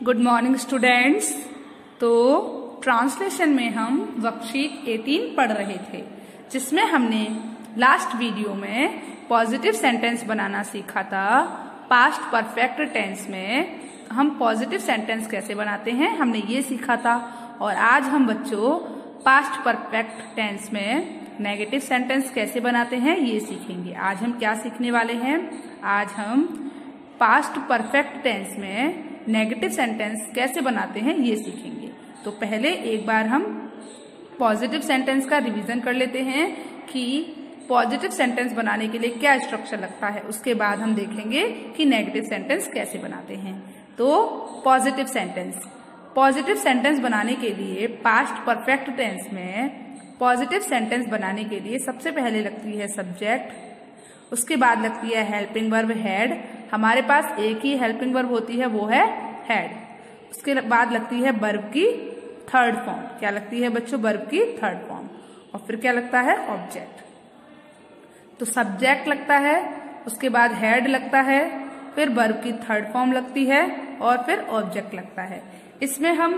Good morning students. तो translation में हम वर्कशीट 18 पढ़ रहे थे, जिसमें हमने लास्ट वीडियो में पॉजिटिव सेंटेंस बनाना सीखा था। पास्ट परफेक्ट टेंस में हम पॉजिटिव सेंटेंस कैसे बनाते हैं हमने ये सीखा था। और आज हम बच्चों पास्ट परफेक्ट टेंस में नेगेटिव सेंटेंस कैसे बनाते हैं ये सीखेंगे। आज हम क्या सीखने वाले हैं? आज हम पास्ट परफेक्ट टेंस में नेगेटिव सेंटेंस कैसे बनाते हैं ये सीखेंगे। तो पहले एक बार हम पॉजिटिव सेंटेंस का रिवीजन कर लेते हैं कि पॉजिटिव सेंटेंस बनाने के लिए क्या स्ट्रक्चर लगता है। उसके बाद हम देखेंगे कि नेगेटिव सेंटेंस कैसे बनाते हैं। तो पॉजिटिव सेंटेंस बनाने के लिए पास्ट परफेक्ट टेंस में पॉजिटिव सेंटेंस बनाने के लिए सबसे पहले लगती है सब्जेक्ट, उसके बाद लगती है हेल्पिंग वर्ब हेड। हमारे पास एक ही हेल्पिंग वर्ब होती है, वो है हेड। उसके बाद लगती है वर्ब की थर्ड फॉर्म। क्या लगती है बच्चों? वर्ब की थर्ड फॉर्म। और फिर क्या लगता है? ऑब्जेक्ट। तो सब्जेक्ट लगता है, उसके बाद हेड लगता है, फिर वर्ब की थर्ड फॉर्म लगती है और फिर ऑब्जेक्ट लगता है। इसमें हम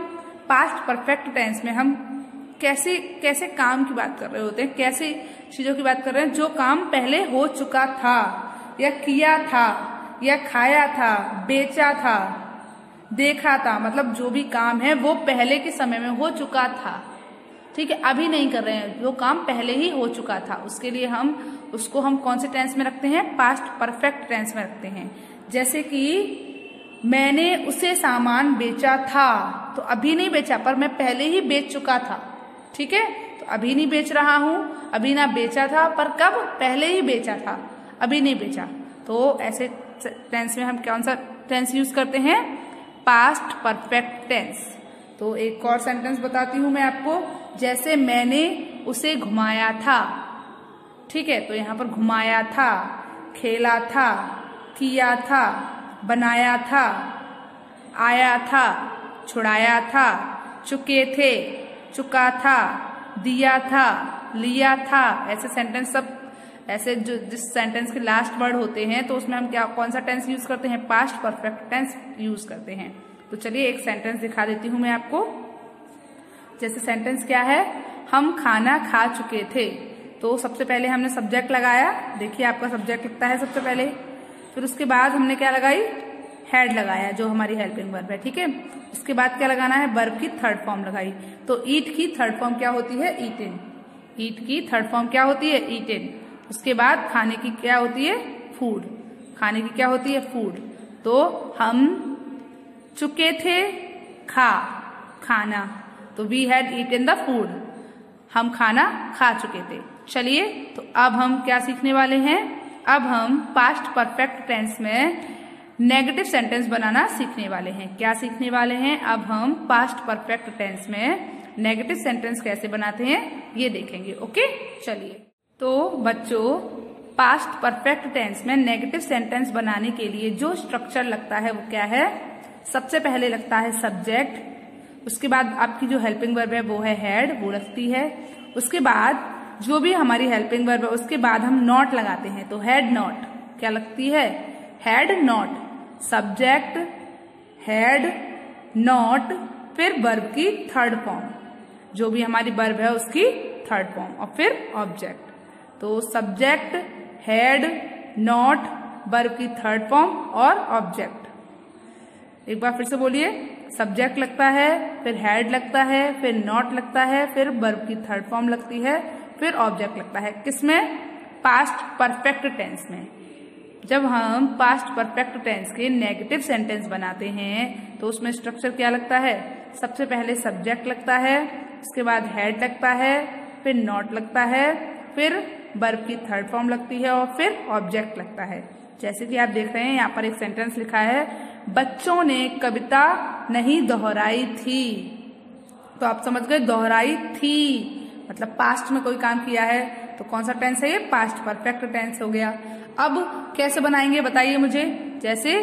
पास्ट परफेक्ट टेंस में हम कैसे काम की बात कर रहे होते हैं, कैसे चीजों की बात कर रहे हैं जो काम पहले हो चुका था, या किया था, या खाया था, बेचा था, देखा था। मतलब जो भी काम है वो पहले के समय में हो चुका था, ठीक है, अभी नहीं कर रहे हैं। जो काम पहले ही हो चुका था उसके लिए हम उसको कौन से टेंस में रखते हैं? पास्ट परफेक्ट टेंस में रखते हैं। जैसे कि मैंने उसे सामान बेचा था, तो अभी नहीं बेचा पर मैं पहले ही बेच चुका था, ठीक है। तो अभी नहीं बेच रहा हूं, अभी ना बेचा था, पर कब? पहले ही बेचा था, अभी नहीं बेचा। तो ऐसे टेंस में हम कौन सा टेंस यूज करते हैं? Past perfect tense. तो एक और सेंटेंस बताती हूं मैं आपको। जैसे मैंने उसे घुमाया था, ठीक है। तो यहाँ पर घुमाया था, खेला था, किया था, बनाया था, आया था, छुड़ाया था, चुके थे, चुका था, दिया था, लिया था। ऐसे सेंटेंस सब ऐसे जो जिस सेंटेंस के लास्ट वर्ड होते हैं तो उसमें हम कौन सा टेंस यूज करते हैं? पास्ट परफेक्ट टेंस यूज करते हैं। तो चलिए एक सेंटेंस दिखा देती हूं मैं आपको। जैसे सेंटेंस क्या है? हम खाना खा चुके थे। तो सबसे पहले हमने सब्जेक्ट लगाया, देखिए आपका सब्जेक्ट लगता है सबसे पहले। फिर उसके बाद हमने क्या लगाई? हेड लगाया, जो हमारी हेल्पिंग वर्ब है, ठीक है। उसके बाद क्या लगाना है? वर्ब की थर्ड फॉर्म लगाई। तो ईट की थर्ड फॉर्म क्या होती है? ईटेन। ईट की थर्ड फॉर्म क्या होती है? ईटेन। उसके बाद खाने की क्या होती है? फूड। खाने की क्या होती है? फूड। तो हम चुके थे खाना, तो we had eaten the food. हम खाना खा चुके थे। चलिए, तो अब हम क्या सीखने वाले हैं? अब हम पास्ट परफेक्ट टेंस में नेगेटिव सेंटेंस बनाना सीखने वाले हैं। क्या सीखने वाले हैं? अब हम पास्ट परफेक्ट टेंस में नेगेटिव सेंटेंस कैसे बनाते हैं ये देखेंगे। ओके, चलिए। तो बच्चों, पास्ट परफेक्ट टेंस में नेगेटिव सेंटेंस बनाने के लिए जो स्ट्रक्चर लगता है वो क्या है? सबसे पहले लगता है सब्जेक्ट, उसके बाद आपकी जो हेल्पिंग वर्ब है वो है हेड, वो लगती है। उसके बाद जो भी हमारी हेल्पिंग वर्ब है उसके बाद हम नॉट लगाते हैं। तो हेड नॉट क्या लगती है? Head not. Subject, head, not, फिर वर्ब की थर्ड फॉर्म, जो भी हमारी वर्ब है उसकी थर्ड फॉर्म, और फिर ऑब्जेक्ट। तो सब्जेक्ट, हेड, नॉट, वर्ब की थर्ड फॉर्म और ऑब्जेक्ट। एक बार फिर से बोलिए। सब्जेक्ट लगता है, फिर हेड लगता है, फिर नॉट लगता है, फिर वर्ब की थर्ड फॉर्म लगती है, फिर ऑब्जेक्ट लगता है। किसमें? पास्ट परफेक्ट टेंस में। जब हम पास्ट परफेक्ट टेंस के नेगेटिव सेंटेंस बनाते हैं तो उसमें स्ट्रक्चर क्या लगता है? सबसे पहले सब्जेक्ट लगता है, उसके बाद हेड लगता है, फिर नॉट लगता है, फिर वर्ब की थर्ड फॉर्म लगती है और फिर ऑब्जेक्ट लगता है। जैसे कि आप देख रहे हैं यहाँ पर एक सेंटेंस लिखा है, बच्चों ने कविता नहीं दोहराई थी। तो आप समझ गए, दोहराई थी मतलब पास्ट में कोई काम किया है। तो कौन सा टेंस है ये? पास्ट परफेक्ट टेंस हो गया। अब कैसे बनाएंगे बताइए मुझे। जैसे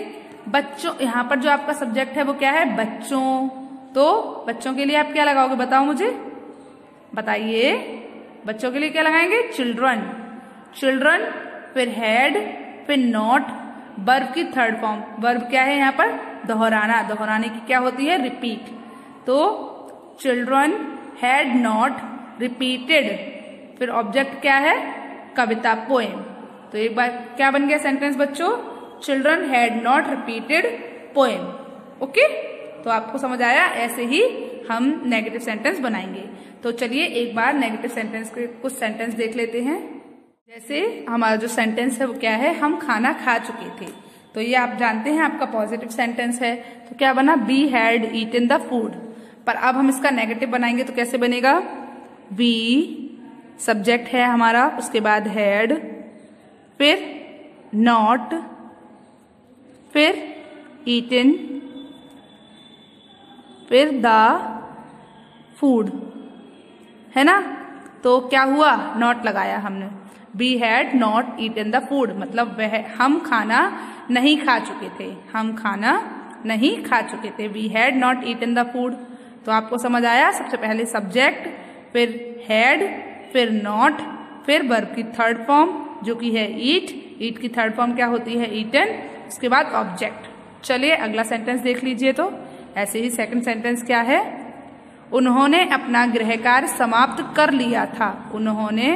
बच्चों, यहाँ पर जो आपका सब्जेक्ट है वो क्या है? बच्चों। तो बच्चों के लिए आप क्या लगाओगे? बताओ मुझे, बताइए। बच्चों के लिए क्या लगाएंगे? चिल्ड्रन। चिल्ड्रन, फिर हेड, फिर नॉट, वर्ब की थर्ड फॉर्म, वर्ब क्या है यहाँ पर? दोहराना, दोहराने की क्या होती है? रिपीट। तो चिल्ड्रन हैड नॉट रिपीटेड, फिर ऑब्जेक्ट क्या है? कविता, पोएम। तो एक बार क्या बन गया सेंटेंस बच्चों? Children had not repeated poem. Okay, तो आपको समझ आया? ऐसे ही हम नेगेटिव सेंटेंस बनाएंगे। तो चलिए एक बार नेगेटिव सेंटेंस के कुछ सेंटेंस देख लेते हैं। जैसे हमारा जो सेंटेंस है वो क्या है? हम खाना खा चुके थे। तो ये आप जानते हैं आपका पॉजिटिव सेंटेंस है। तो क्या बना? We had eaten the food. पर अब हम इसका नेगेटिव बनाएंगे तो कैसे बनेगा? वी सब्जेक्ट है हमारा, उसके बाद हैड, फिर नॉट, फिर ईटन, फिर द फूड, है ना? तो क्या हुआ? नॉट लगाया हमने। We had not eaten the food, मतलब वह हम खाना नहीं खा चुके थे, हम खाना नहीं खा चुके थे। We had not eaten the food. तो आपको समझ आया? सबसे पहले सब्जेक्ट, फिर हैड, फिर नॉट, फिर वर्ब की थर्ड फॉर्म जो कि है ईट, ईट की थर्ड फॉर्म क्या होती है? ईटन, उसके बाद ऑब्जेक्ट। चलिए अगला सेंटेंस देख लीजिए। तो ऐसे ही सेकंड सेंटेंस क्या है? उन्होंने अपना गृह कार्य समाप्त कर लिया था। उन्होंने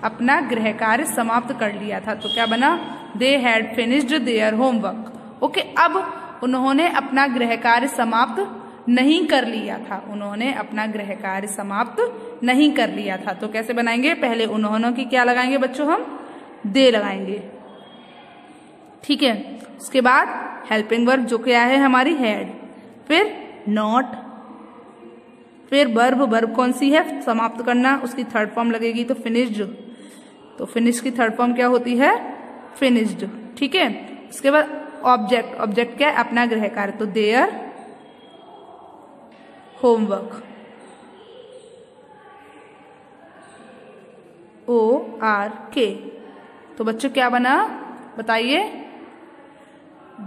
अपना गृह कार्य समाप्त कर लिया था। तो क्या बना? They had finished their homework. Okay, अब उन्होंने अपना गृह कार्य समाप्त नहीं कर लिया था। उन्होंने अपना गृह कार्य समाप्त नहीं कर लिया था। तो कैसे बनाएंगे? पहले उन्होंने की क्या लगाएंगे बच्चों? हम दे लगाएंगे, ठीक है। उसके बाद हेल्पिंग वर्ब जो क्या है हमारी? हैड, फिर नॉट, फिर वर्ब, वर्ब कौन सी है? समाप्त करना, उसकी थर्ड फॉर्म लगेगी तो फिनिश्ड। तो फिनिश की थर्ड फॉर्म क्या होती है? फिनिश्ड, ठीक है। उसके बाद ऑब्जेक्ट, ऑब्जेक्ट क्या है? अपना गृह कार्य, तो देयर होमवर्क, ORK। तो बच्चों क्या बना? बताइए।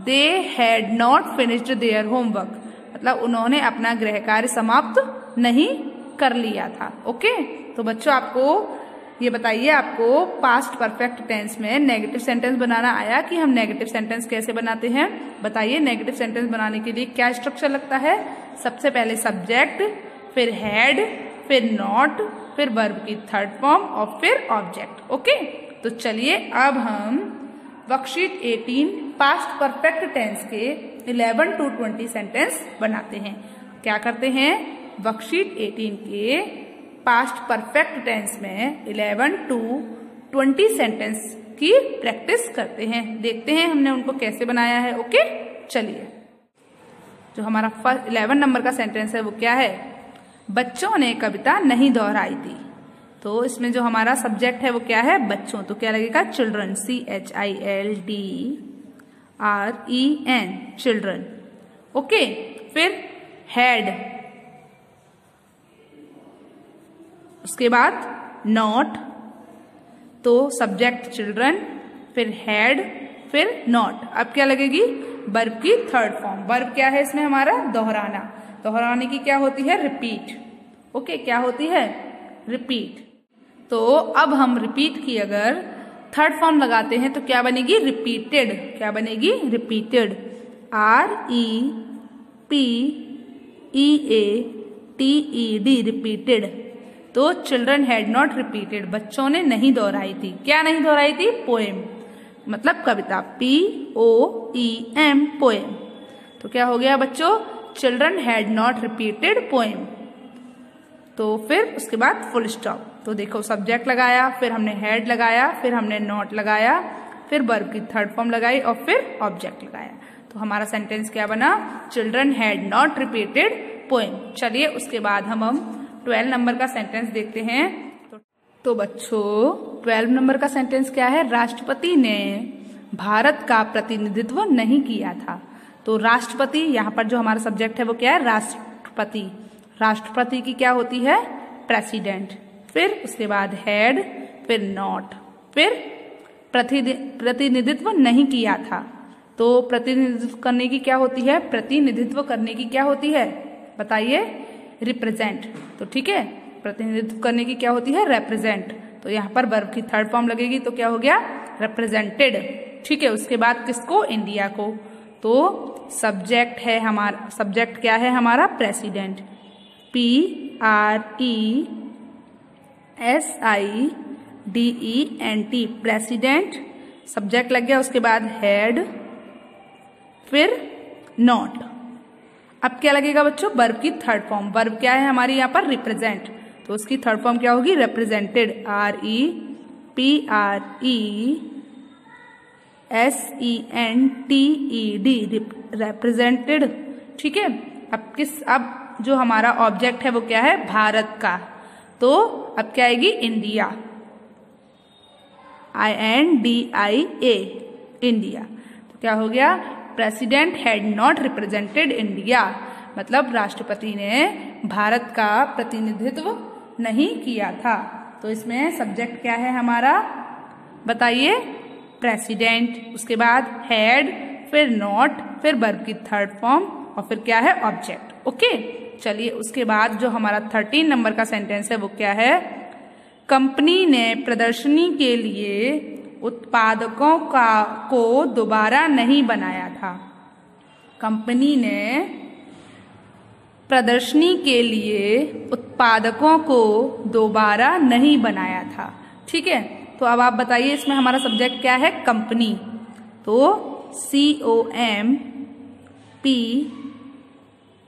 They had not finished their homework, मतलब उन्होंने अपना गृह कार्य समाप्त नहीं कर लिया था। ओके, तो बच्चों आपको ये बताइए, आपको पास्ट परफेक्ट टेंस में नेगेटिव सेंटेंस बनाना आया कि हम नेगेटिव सेंटेंस कैसे बनाते हैं? बताइए। नेगेटिव सेंटेंस बनाने के लिए क्या स्ट्रक्चर लगता है? सबसे पहले सब्जेक्ट, फिर हैड, फिर नॉट, फिर वर्ब की थर्ड फॉर्म और फिर ऑब्जेक्ट। ओके, तो चलिए अब हम वर्कशीट 18 पास्ट परफेक्ट टेंस के 11 to 20 सेंटेंस बनाते हैं। क्या करते हैं? वर्कशीट 18 के पास्ट परफेक्ट टेंस में 11 to 20 सेंटेंस की प्रैक्टिस करते हैं। देखते हैं हमने उनको कैसे बनाया है। ओके, चलिए। जो हमारा 11 नंबर का सेंटेंस है वो क्या है? बच्चों ने कविता नहीं दोहराई थी। तो इसमें जो हमारा सब्जेक्ट है वो क्या है? बच्चों। तो क्या लगेगा? Children, CHILDREN, children. ओके, फिर हैड, उसके बाद नॉट, तो सब्जेक्ट चिल्ड्रन, फिर हैड, फिर नॉट। अब क्या लगेगी? वर्ब की थर्ड फॉर्म। वर्ब क्या है इसमें हमारा? दोहराना। दोहराने की क्या होती है? रिपीट। ओके, क्या होती है? रिपीट। तो अब हम रिपीट की अगर थर्ड फॉर्म लगाते हैं तो क्या बनेगी? रिपीटेड। क्या बनेगी? Repeated, REPEATED, repeated. तो चिल्ड्रन हैड नॉट रिपीटेड, बच्चों ने नहीं दोहराई थी। क्या नहीं दोहराई थी? पोएम, मतलब कविता, POEM, पोएम। तो क्या हो गया बच्चों? Children had not repeated poem. तो फिर उसके बाद फुल स्टॉप। तो देखो सब्जेक्ट लगाया, फिर हमने हैड लगाया, फिर हमने नॉट लगाया, फिर वर्ब की थर्ड फॉर्म लगाई और फिर ऑब्जेक्ट लगाया। तो हमारा सेंटेंस क्या बना? Children had not repeated poem. चलिए उसके बाद हम 12 नंबर का सेंटेंस देखते हैं। तो बच्चों 12 नंबर का सेंटेंस क्या है? राष्ट्रपति ने भारत का प्रतिनिधित्व नहीं किया था। तो राष्ट्रपति, यहाँ पर जो हमारा सब्जेक्ट है वो क्या है? राष्ट्रपति। राष्ट्रपति की क्या होती है? प्रेसिडेंट। फिर उसके बाद हैड, फिर नॉट, फिर प्रतिनिधित्व नहीं किया था। तो प्रतिनिधित्व करने की क्या होती है? प्रतिनिधित्व करने की क्या होती है? बताइए। रिप्रेजेंट। तो ठीक है, प्रतिनिधित्व करने की क्या होती है? रिप्रेजेंट। तो यहाँ पर वर्ब की थर्ड फॉर्म लगेगी तो क्या हो गया? रिप्रेजेंटेड। ठीक है, उसके बाद किसको? इंडिया को। तो सब्जेक्ट है हमारा, सब्जेक्ट क्या है हमारा? President, PRESIDENT, president. सब्जेक्ट लग गया, उसके बाद हेड, फिर नॉट। अब क्या लगेगा बच्चों? वर्ब की थर्ड फॉर्म। वर्ब क्या है हमारी यहाँ पर? रिप्रेजेंट, तो उसकी थर्ड फॉर्म क्या होगी? Represented, REPRESENTED, represented. ठीक है, अब जो हमारा ऑब्जेक्ट है वो क्या है? भारत का। तो अब क्या आएगी? India, INDIA, India. तो क्या हो गया? President had not represented India, मतलब राष्ट्रपति ने भारत का प्रतिनिधित्व नहीं किया था। तो इसमें सब्जेक्ट क्या है हमारा? बताइए। प्रेसिडेंट, उसके बाद हेड, फिर नॉट, फिर वर्ब की थर्ड फॉर्म, और फिर क्या है? ऑब्जेक्ट। ओके, चलिए उसके बाद जो हमारा 13 नंबर का सेंटेंस है वो क्या है? कंपनी ने प्रदर्शनी के लिए उत्पादकों को दोबारा नहीं बनाया था। कंपनी ने प्रदर्शनी के लिए उत्पादकों को दोबारा नहीं बनाया था। ठीक है, तो अब आप बताइए इसमें हमारा सब्जेक्ट क्या है? कंपनी। तो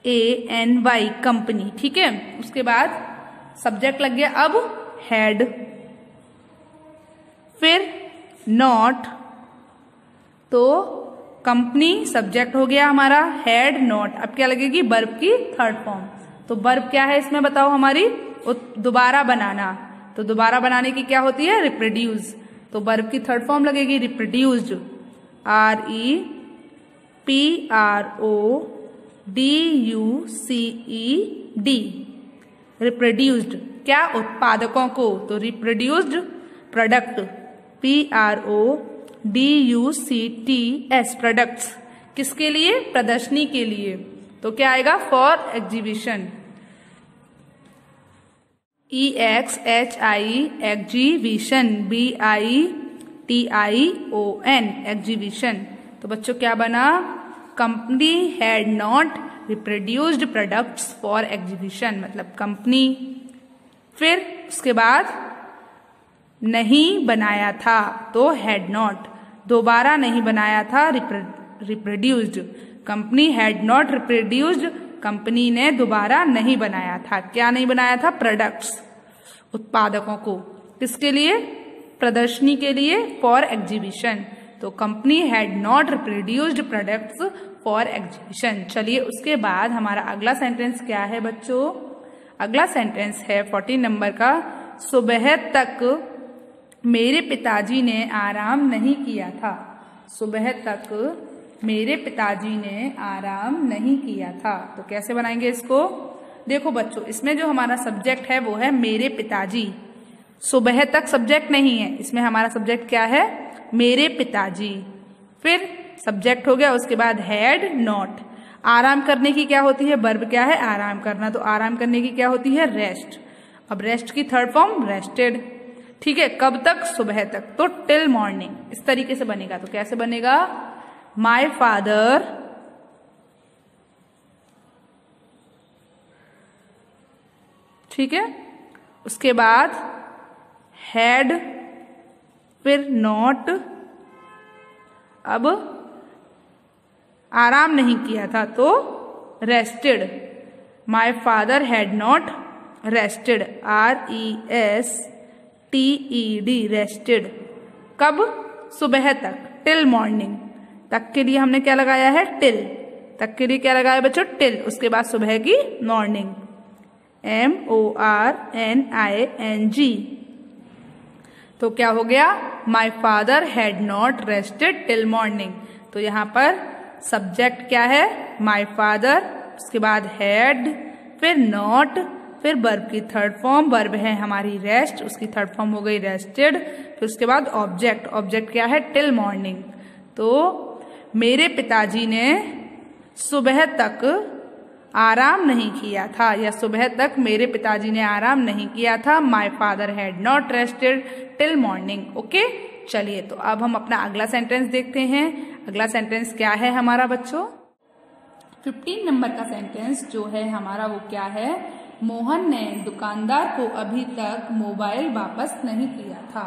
COMPANY, कंपनी। ठीक है, उसके बाद सब्जेक्ट लग गया अब हेड, फिर नॉट। तो कंपनी सब्जेक्ट हो गया हमारा, हेड नॉट। अब क्या लगेगी? वर्ब की थर्ड फॉर्म। तो वर्ब क्या है इसमें बताओ हमारी? दोबारा बनाना। तो दोबारा बनाने की क्या होती है? रिप्रोड्यूस। तो वर्ब की थर्ड फॉर्म लगेगी रिप्रोड्यूस्ड, REPRODUCED, रिप्रोड्यूस्ड। क्या? उत्पादकों को। तो रिप्रोड्यूस्ड प्रोडक्ट, PRODUCTS, प्रोडक्ट्स। किसके लिए? प्रदर्शनी के लिए। तो क्या आएगा? For exhibition, EXHI, exhibition, BITION, exhibition. तो बच्चों क्या बना? Company had not reproduced products for exhibition, मतलब कंपनी। फिर उसके बाद नहीं बनाया था, तो हैड नॉट, दोबारा नहीं बनाया था, reproduced. Company had not reproduced, company ने दोबारा नहीं बनाया था। क्या नहीं बनाया था? प्रोडक्ट्स, उत्पादकों को। किसके लिए? प्रदर्शनी के लिए, फॉर एग्जीबिशन। तो company had not reproduced products for exhibition. चलिए उसके बाद हमारा अगला सेंटेंस क्या है बच्चों? अगला सेंटेंस है 14 नंबर का, सुबह तक मेरे पिताजी ने आराम नहीं किया था। सुबह तक मेरे पिताजी ने आराम नहीं किया था। तो कैसे बनाएंगे इसको? देखो बच्चों, इसमें जो हमारा सब्जेक्ट है वो है मेरे पिताजी। सुबह तक सब्जेक्ट नहीं है, इसमें हमारा सब्जेक्ट क्या है? मेरे पिताजी। फिर सब्जेक्ट हो गया, उसके बाद हैड नॉट। आराम करने की क्या होती है? वर्ब क्या है? आराम करना। तो आराम करने की क्या होती है? रेस्ट। अब रेस्ट की थर्ड फॉर्म रेस्टेड। ठीक है, कब तक? सुबह तक। तो टिल मॉर्निंग, इस तरीके से बनेगा। तो कैसे बनेगा? माई फादर ठीक है, उसके बाद हैड, फिर नॉट। अब आराम नहीं किया था तो rested. My father had not rested, RESTED, rested. कब? सुबह तक, टिल मॉर्निंग। तक के लिए हमने क्या लगाया है? टिल। तक के लिए क्या लगाया बच्चों? टिल। उसके बाद सुबह की मॉर्निंग, MORNING। तो क्या हो गया? My father had not rested till morning. तो यहाँ पर सब्जेक्ट क्या है? माई फादर, उसके बाद हैड, फिर नॉट, फिर वर्ब की थर्ड फॉर्म, वर्ब है हमारी रेस्ट, उसकी थर्ड फॉर्म हो गई रेस्टेड। फिर उसके बाद ऑब्जेक्ट, ऑब्जेक्ट क्या है? Till morning. तो मेरे पिताजी ने सुबह तक आराम नहीं किया था, या सुबह तक मेरे पिताजी ने आराम नहीं किया था। My father had not rested till morning. Okay, चलिए तो अब हम अपना अगला सेंटेंस देखते हैं। अगला सेंटेंस क्या है हमारा बच्चों? 15 नंबर का सेंटेंस जो है हमारा वो क्या है? मोहन ने दुकानदार को अभी तक मोबाइल वापस नहीं किया था।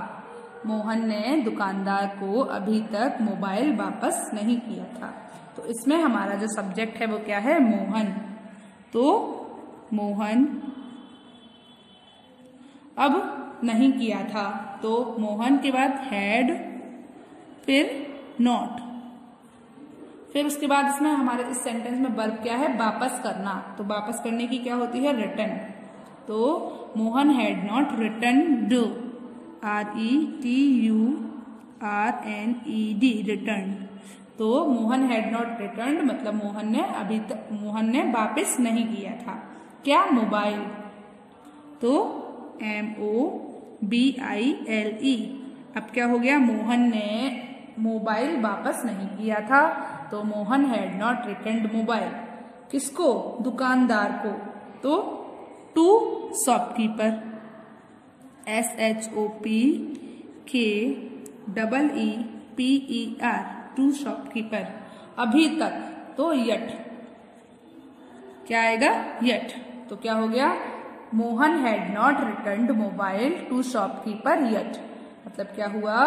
मोहन ने दुकानदार को अभी तक मोबाइल वापस नहीं किया था। तो इसमें हमारा जो सब्जेक्ट है वो क्या है? मोहन। तो मोहन अब नहीं किया था, तो मोहन के बाद हैड, फिर नॉट, फिर उसके बाद इसमें हमारे इस सेंटेंस में वर्ब क्या है? वापस करना। तो वापस करने की क्या होती है? रिटर्न। तो Mohan had not returned, RETURNED, return. तो मोहन हैड नॉट रिटर्न मतलब मोहन ने वापस नहीं किया था क्या? मोबाइल। तो MOBILE। अब क्या हो गया? मोहन ने मोबाइल वापस नहीं किया था, तो Mohan had not returned mobile. किसको? दुकानदार को। तो to shopkeeper, SHOPKEEPER, to shopkeeper. अभी तक, तो यट, क्या आएगा? यट। तो क्या हो गया? Mohan had not returned mobile to shopkeeper yet. मतलब क्या हुआ?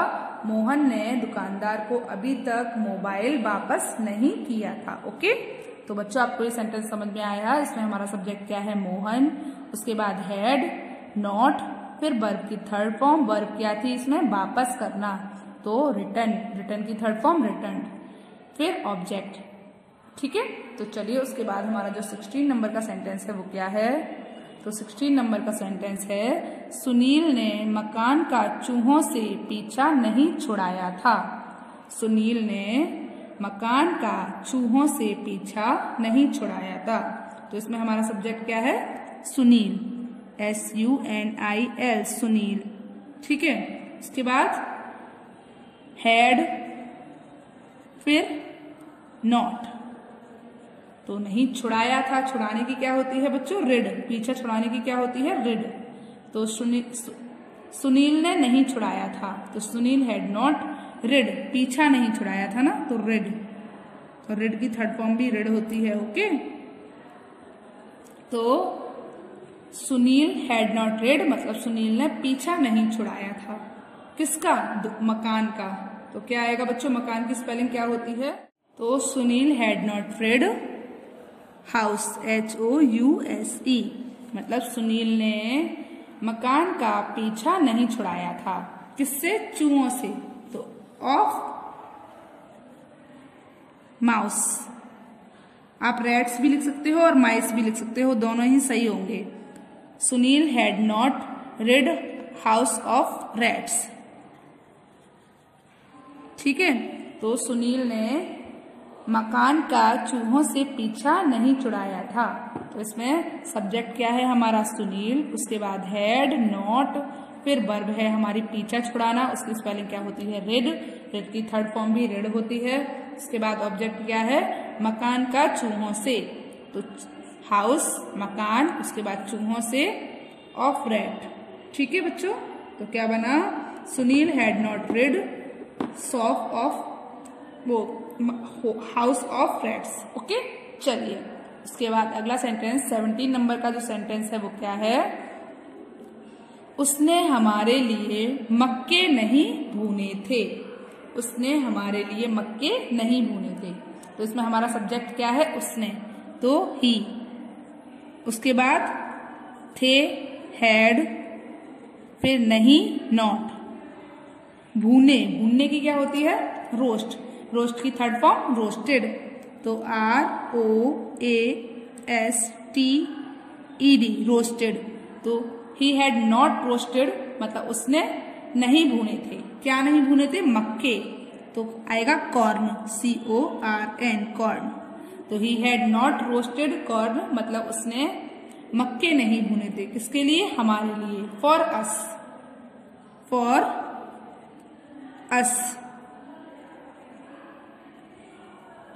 मोहन ने दुकानदार को अभी तक मोबाइल वापस नहीं किया था। ओके, तो बच्चों आपको ये सेंटेंस समझ में आया? इसमें हमारा सब्जेक्ट क्या है? मोहन, उसके बाद हैड, नॉट, फिर वर्ब की थर्ड फॉर्म। वर्ब क्या थी इसमें? वापस करना, तो रिटर्न। रिटर्न की थर्ड फॉर्म रिटर्न, फिर ऑब्जेक्ट। ठीक है, तो चलिए उसके बाद हमारा जो 16 नंबर का सेंटेंस है वो क्या है? तो 16 नंबर का सेंटेंस है, सुनील ने मकान का चूहों से पीछा नहीं छुड़ाया था। सुनील ने मकान का चूहों से पीछा नहीं छुड़ाया था। तो इसमें हमारा सब्जेक्ट क्या है? सुनील, SUNIL, सुनील। ठीक है, इसके बाद हैड, फिर नॉट। तो नहीं छुड़ाया था, छुड़ाने की क्या होती है बच्चों? रिड। पीछा छुड़ाने की क्या होती है? रिड। तो सुनील ने नहीं छुड़ाया था, तो सुनील हैड नॉट रिड, पीछा नहीं छुड़ाया था ना, तो रिड। तो रिड की थर्ड फॉर्म भी रिड होती है। ओके, तो सुनील हैड नॉट रिड मतलब सुनील ने पीछा नहीं छुड़ाया था। किसका? मकान का। तो क्या आएगा बच्चों? मकान की स्पेलिंग क्या होती है? तो Sunil had not rid house, HOUSE, मतलब सुनील ने मकान का पीछा नहीं छुड़ाया था। किससे? चूहों से। तो ऑफ माउस, आप रैट्स भी लिख सकते हो और माइस भी लिख सकते हो, दोनों ही सही होंगे। Sunil had not rid house of rats. ठीक है, तो सुनील ने मकान का चूहों से पीछा नहीं छुड़ाया था। तो इसमें सब्जेक्ट क्या है हमारा? सुनील, उसके बाद हैड, नॉट, फिर वर्ब है हमारी पीछा छुड़ाना, उसकी स्पेलिंग क्या होती है? रिड। रिड की थर्ड फॉर्म भी रिड होती है। उसके बाद ऑब्जेक्ट क्या है? मकान का चूहों से। तो हाउस, मकान, उसके बाद चूहों से, ऑफ रैट। ठीक है बच्चों, तो क्या बना? Sunil had not rid shop of house of rats. Okay, चलिए उसके बाद अगला सेंटेंस 17 नंबर का जो सेंटेंस है वो क्या है? उसने हमारे लिए मक्के नहीं भूने थे। उसने हमारे लिए मक्के नहीं भूने थे। तो इसमें हमारा सब्जेक्ट क्या है? उसने, तो ही। उसके बाद थे, हैड, फिर नहीं, नॉट। भूने, भूनने की क्या होती है? रोस्ट। रोस्ट की थर्ड फॉर्म रोस्टेड। तो ROASTED, रोस्टेड। तो ही हैड नॉट रोस्टेड मतलब उसने नहीं भूने थे। क्या नहीं भूने थे? मक्के। तो आएगा कॉर्न, CORN, कॉर्न। तो he had not roasted corn मतलब उसने मक्के नहीं भूने थे। किसके लिए? हमारे लिए, for us, for us.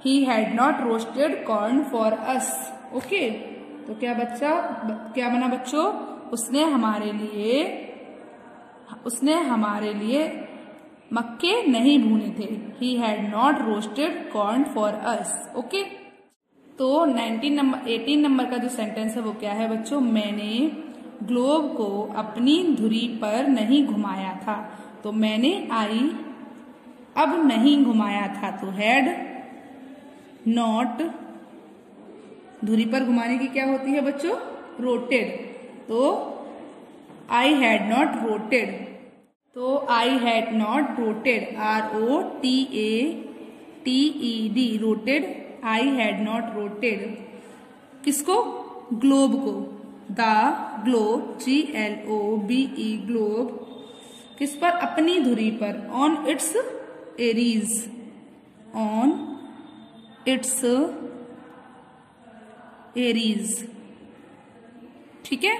He had not roasted corn for us. Okay, तो क्या बना बच्चों? उसने हमारे लिए मक्के नहीं भूने थे। He had not roasted corn for us. Okay, तो 18 नंबर का जो सेंटेंस है वो क्या है बच्चों? मैंने ग्लोब को अपनी धुरी पर नहीं घुमाया था। तो मैंने अब नहीं घुमाया था, तो हैड नॉट धुरी पर घुमाने की क्या होती है बच्चों? रोटेड। तो आई हैड नॉट रोटेड, तो I had not rotated, ROTATED, rotated. I had not rotated किसको? ग्लोब को। द ग्लोब, GLOBE, ग्लोब किस पर? अपनी धुरी पर। On its axis, on its axis. ठीक है,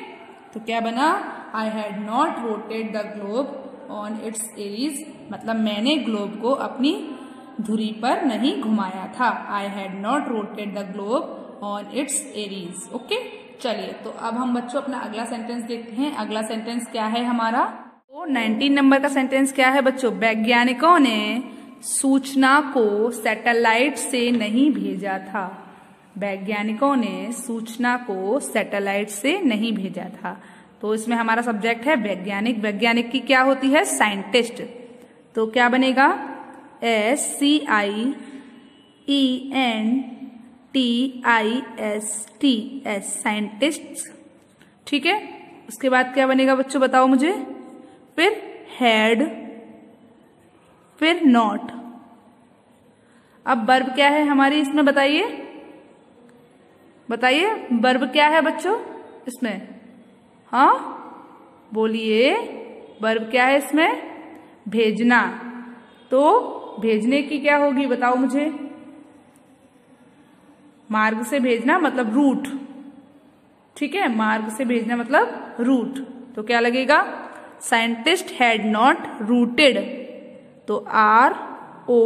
तो क्या बना? I had not rotated the globe on its axis, मतलब मैंने ग्लोब को अपनी धुरी पर नहीं घुमाया था। I had not rotated the globe on its axis. Okay, चलिए तो अब हम बच्चों अपना अगला सेंटेंस देखते हैं। अगला सेंटेंस क्या है हमारा? तो 19 नंबर का सेंटेंस क्या है बच्चों? वैज्ञानिकों ने सूचना को सैटेलाइट से नहीं भेजा था। वैज्ञानिकों ने सूचना को सैटेलाइट से नहीं भेजा था। तो इसमें हमारा सब्जेक्ट है वैज्ञानिक। वैज्ञानिक की क्या होती है? साइंटिस्ट। तो क्या बनेगा? SCIENTIST, scientist. ठीक है, उसके बाद क्या बनेगा बच्चों बताओ मुझे? फिर हैड, फिर नॉट। अब वर्ब क्या है हमारी इसमें? बताइए बताइए, वर्ब क्या है बच्चों इसमें? हाँ बोलिए, वर्ब क्या है इसमें? भेजना। तो भेजने की क्या होगी बताओ मुझे? मार्ग से भेजना मतलब रूट। ठीक है, मार्ग से भेजना मतलब रूट। तो क्या लगेगा? साइंटिस्ट हैड नॉट रूटेड, तो ROUTED,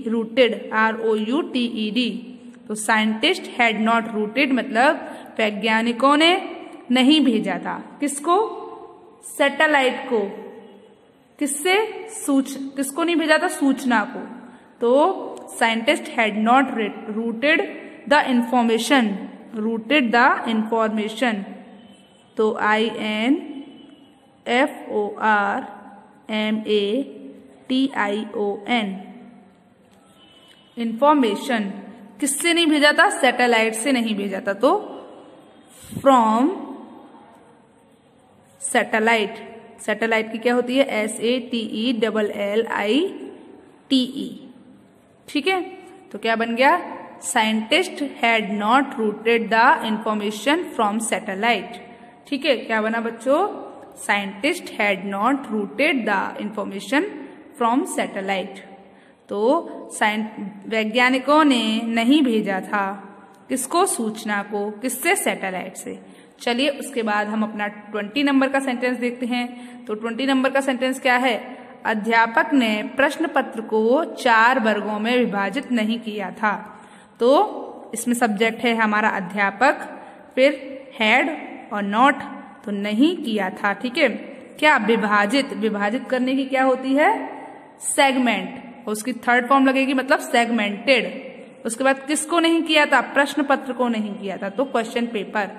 रूटेड, ROUTED। तो साइंटिस्ट हैड नॉट रूटेड मतलब वैज्ञानिकों ने नहीं भेजा था। किसको? सैटेलाइट को। किससे? किसको नहीं भेजा था? सूचना को। तो scientist had not rooted the information, rooted the information. तो INFORMATION, इंफॉर्मेशन। किससे नहीं भेजा था? सैटेलाइट से नहीं भेजा था। तो फ्रॉम सैटेलाइट। सैटेलाइट की क्या होती है? SATELLITE। ठीक है, तो क्या बन गया? Scientist had not rooted the information from satellite. ठीक है, क्या बना बच्चों? Scientist had not rooted the information from satellite. तो वैज्ञानिकों ने नहीं भेजा था किसको? सूचना को। किससे? सैटेलाइट से। चलिए उसके बाद हम अपना 20 नंबर का सेंटेंस देखते हैं। तो 20 नंबर का सेंटेंस क्या है? अध्यापक ने प्रश्न पत्र को 4 वर्गों में विभाजित नहीं किया था। तो इसमें सब्जेक्ट है हमारा अध्यापक, फिर हैड और नॉट, तो नहीं किया था। ठीक है, क्या? विभाजित। विभाजित करने की क्या होती है? सेगमेंट। और उसकी थर्ड फॉर्म लगेगी मतलब सेगमेंटेड। उसके बाद किसको नहीं किया था? प्रश्न पत्र को नहीं किया था, तो क्वेश्चन पेपर।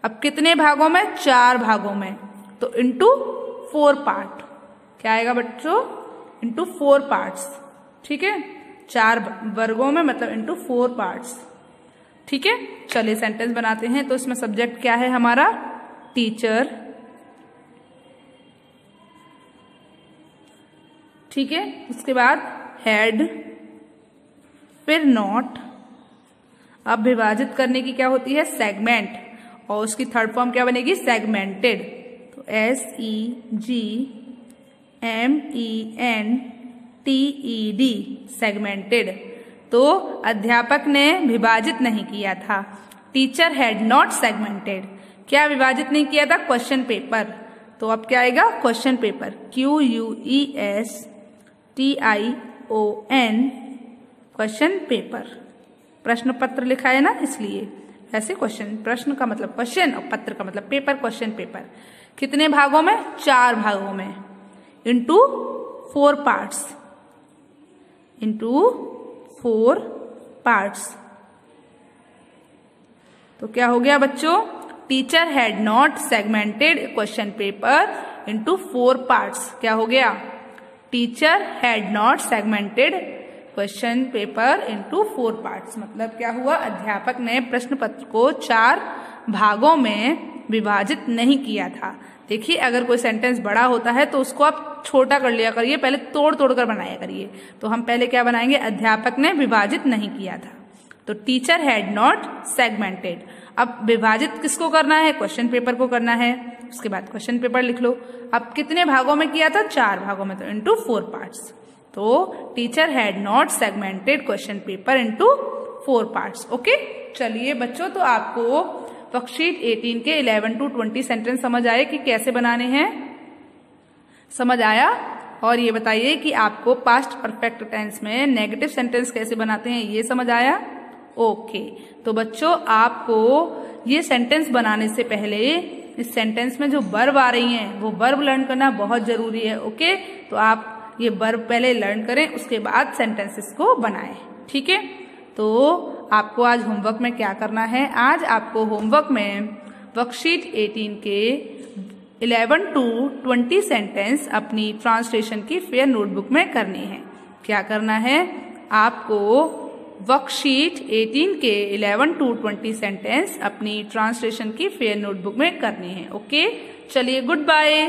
अब कितने भागों में? 4 भागों में, तो इंटू 4 पार्ट। क्या आएगा बच्चों? Into 4 parts. ठीक है, 4 वर्गों में मतलब इंटू 4 पार्ट्स। ठीक है, चलिए सेंटेंस बनाते हैं। तो इसमें सब्जेक्ट क्या है हमारा? टीचर। ठीक है, उसके बाद हैड, फिर नॉट। अब विभाजित करने की क्या होती है? सेगमेंट। और उसकी थर्ड फॉर्म क्या बनेगी? सेगमेंटेड। तो SEGMENTED, सेगमेंटेड। तो अध्यापक ने विभाजित नहीं किया था। Teacher had not segmented. क्या विभाजित नहीं किया था? Question paper. तो अब क्या आएगा? Question paper. QUESTION, question paper. प्रश्न पत्र लिखा है ना, इसलिए ऐसे क्वेश्चन। प्रश्न का मतलब क्वेश्चन और पत्र का मतलब पेपर, क्वेश्चन पेपर। कितने भागों में? 4 भागों में, इंटू 4 पार्ट्स, इंटू 4 पार्ट्स। तो क्या हो गया बच्चों? Teacher had not segmented question paper into 4 parts. क्या हो गया? Teacher had not segmented question paper into 4 parts. मतलब क्या हुआ? अध्यापक ने प्रश्न पत्र को 4 भागों में विभाजित नहीं किया था। देखिए, अगर कोई सेंटेंस बड़ा होता है तो उसको आप छोटा कर लिया करिए, पहले तोड़ तोड़ कर बनाया करिए। तो हम पहले क्या बनाएंगे? अध्यापक ने विभाजित नहीं किया था। तो टीचर हैड नॉट सेगमेंटेड। अब विभाजित किसको करना है? क्वेश्चन पेपर को करना है। उसके बाद क्वेश्चन पेपर लिख लो। अब कितने भागों में किया था? 4 भागों में, तो इंटू 4 पार्ट्स। तो teacher had not segmented question paper into 4 parts. Okay, चलिए बच्चों, तो आपको वर्कशीट 18 के 11 to 20 सेंटेंस समझ आए कि कैसे बनाने हैं? समझ आया? और ये बताइए कि आपको पास्ट परफेक्ट टेंस में नेगेटिव सेंटेंस कैसे बनाते हैं, ये समझ आया? ओके, तो बच्चों आपको ये सेंटेंस बनाने से पहले इस सेंटेंस में जो वर्ब आ रही हैं वो वर्ब लर्न करना बहुत जरूरी है। ओके, तो आप ये वर्ब पहले लर्न करें, उसके बाद सेंटेंसेस को बनाएं। ठीक है, तो आपको आज होमवर्क में क्या करना है? आज आपको होमवर्क में वर्कशीट 18 के 11 to 20 सेंटेंस अपनी ट्रांसलेशन की फेयर नोटबुक में करनी है। क्या करना है? आपको वर्कशीट 18 के 11 to 20 सेंटेंस अपनी ट्रांसलेशन की फेयर नोटबुक में करनी है। ओके, चलिए, गुड बाय।